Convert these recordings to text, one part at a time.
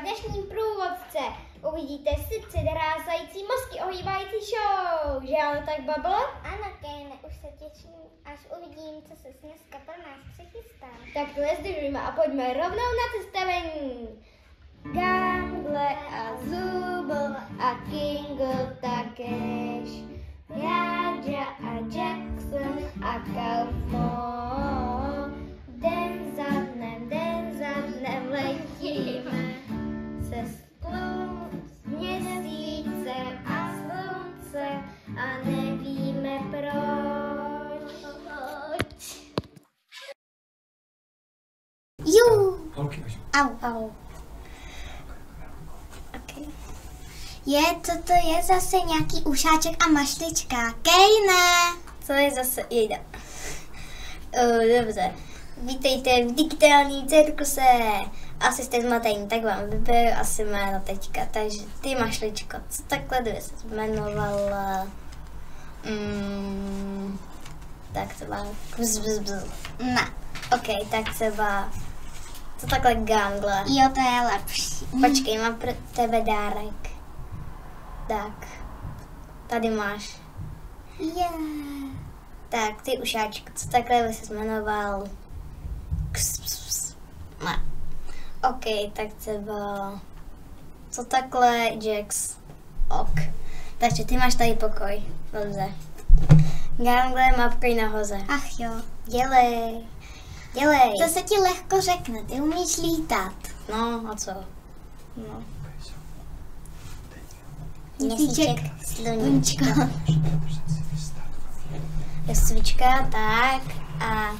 dnešním průvodce uvidíte sice drásající mozky ohýbající show, že ano tak, Bablo? Ano, Kejne, už se těším, až uvidím, co se dneska pro nás přichystá. Tak to nezdržujme a pojďme rovnou na představení. Gangle a Zubl a Kingle takéž, Jáďa a Jackson a Kaufman. Den za dnem letíme se měsícem a slunce a nevíme proč. Jú! Au. Au. Okay. Co to je zase nějaký ušáček a mašlička? Kejne! Co je zase? Jejda. Dobře. Vítejte v digitální cirkuse. Asi jste zmatení, tak vám vyberu asi jméno teďka. Takže ty mašličko, co takhle by se jmenovala? Tak třeba ne. Ok, tak třeba co takhle Gangle. Jo, to je lepší. Počkej, mám pro tebe dárek. Tak, tady máš. Yeah. Tak, ty ušáčku, co takhle by se jmenoval? Ne. Ok, tak třeba co takhle Jax? Ok. Takže ty máš tady pokoj. Dobře. Gangle má pokoj nahoře. Ach jo. Dělej. To se ti lehko řekne, ty umíš lítat. No, a co? No. Měsíček, sluníčko. Svička, tak a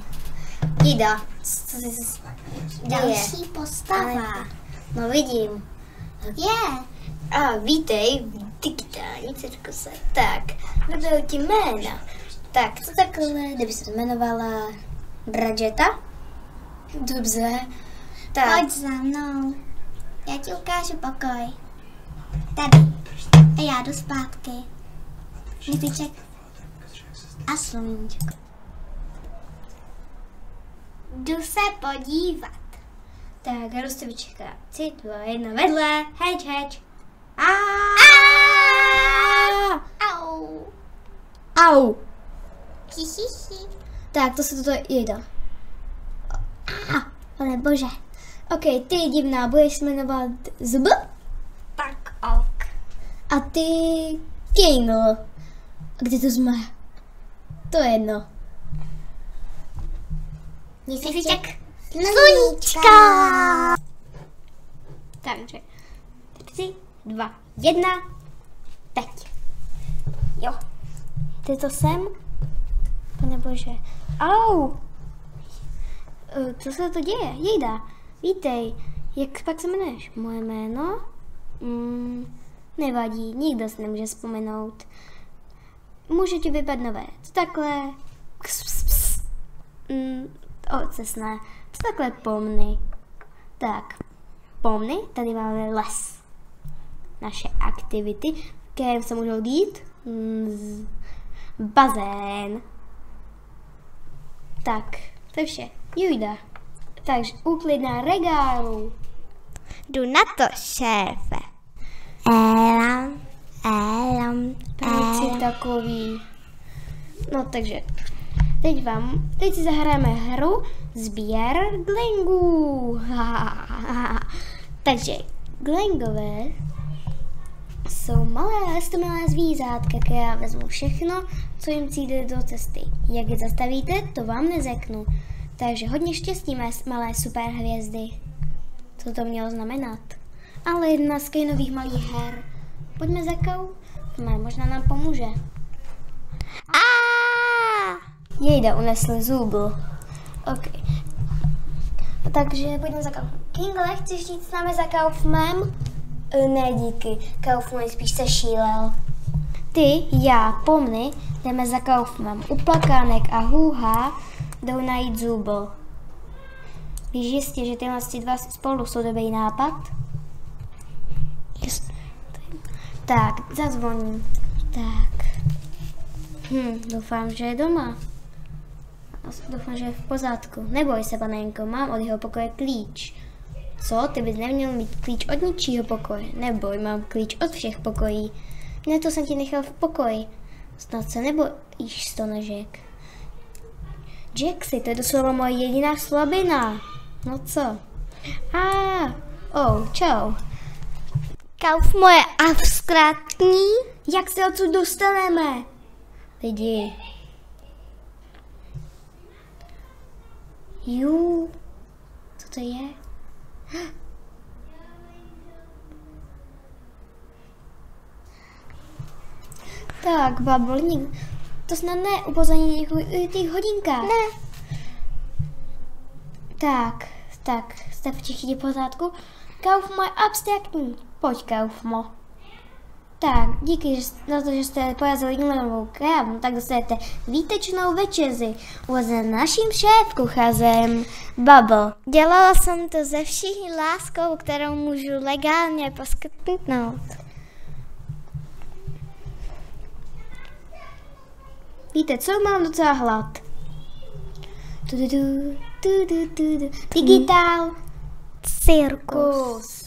jída. Co se děje? Další postava. No vidím. Je. A vítej v digitální cirkuse. Tak, vyberu ti jména. Tak, co takhle, kdyby se jmenovala Bradgeta? Dobře. Tak. Pojď za mnou. Já ti ukážu pokoj. Tady. A já jdu zpátky. Měsíček a sluníčko. Jdu se podívat. Tak, roztovička. 3, 2, 1, vedle. Hedge. Au. Au. Hihihi. Tak, to se toto jeda. Pane bože. Ok, ty divná, budeš se jmenovat Zub? Tak ok. A ty Kingle. A kde to jsme? To je jedno. Měsíček. Sluníčka. Takže 3, 2, 1, teď. Jo. Ty to sem? Pane bože. Au! Co se to děje? Jejda, vítej. Jak pak se jmenuješ? Moje jméno? Nevadí, nikdo si nemůže vzpomenout. Může ti vypadat nové. Co takhle? Ocesné. Co takhle pomny? Tak, pomny, tady máme les. Naše aktivity, v kterém se můžou dít. Bazén. Tak, to je vše. Jujda. Takže úklid na regálu. Jdu na to, šéfe. Práci takový. No takže, teď si zahrajeme hru Sběr glengů. Takže, glengové jsou malé zvířátka, která vezmou všechno, co jim přijde do cesty. Jak je zastavíte, to vám neřeknu. Takže hodně štěstí, malé superhvězdy. Co to mělo znamenat? Ale jedna z Kejnových malých her. Pojďme za Kou? Ne, možná nám pomůže. Jejda, unesl Zubl. Ok. Takže pojďme za Kaufem. Kingle, chceš jít s námi za Kaufmem? Ne, díky. Kaufman spíš se šílel. Ty, já, pomny, jdeme za Kaufmem. Uplakánek a Hůha jdou najít Zubl. Víš jistě, že tyhle dva spolu jsou dobrý nápad? Tak, zazvoním. Tak. Doufám, že je doma. Doufám, že je v pořádku. Neboj se, panenko, mám od jeho pokoje klíč. Co? Ty bys neměl mít klíč od ničího pokoje. Neboj, mám klíč od všech pokojí. Ne, to jsem ti nechal v pokoji. Snad se nebojíš stonožek. Jaxi, to je doslova moje jediná slabina. No co? Čau. Kauf moje abstraktní. Jak se odsud dostaneme? Lidi. Co to je? Tak, babolník. To snad ne upozornění v těch hodinkách. Ne. Tak, jste v tichý pořádku. Kauf moje abstraktní. Pojď, Kaufmo. Tak, díky za to, že jste porazili Gnomovou krávu, tak dostanete výtečnou večeři uvařenou naším šéfkuchařem Bubble. Dělala jsem to ze vší láskou, kterou můžu legálně poskytnout. Víte co, mám docela hlad. Digitál Cirkus.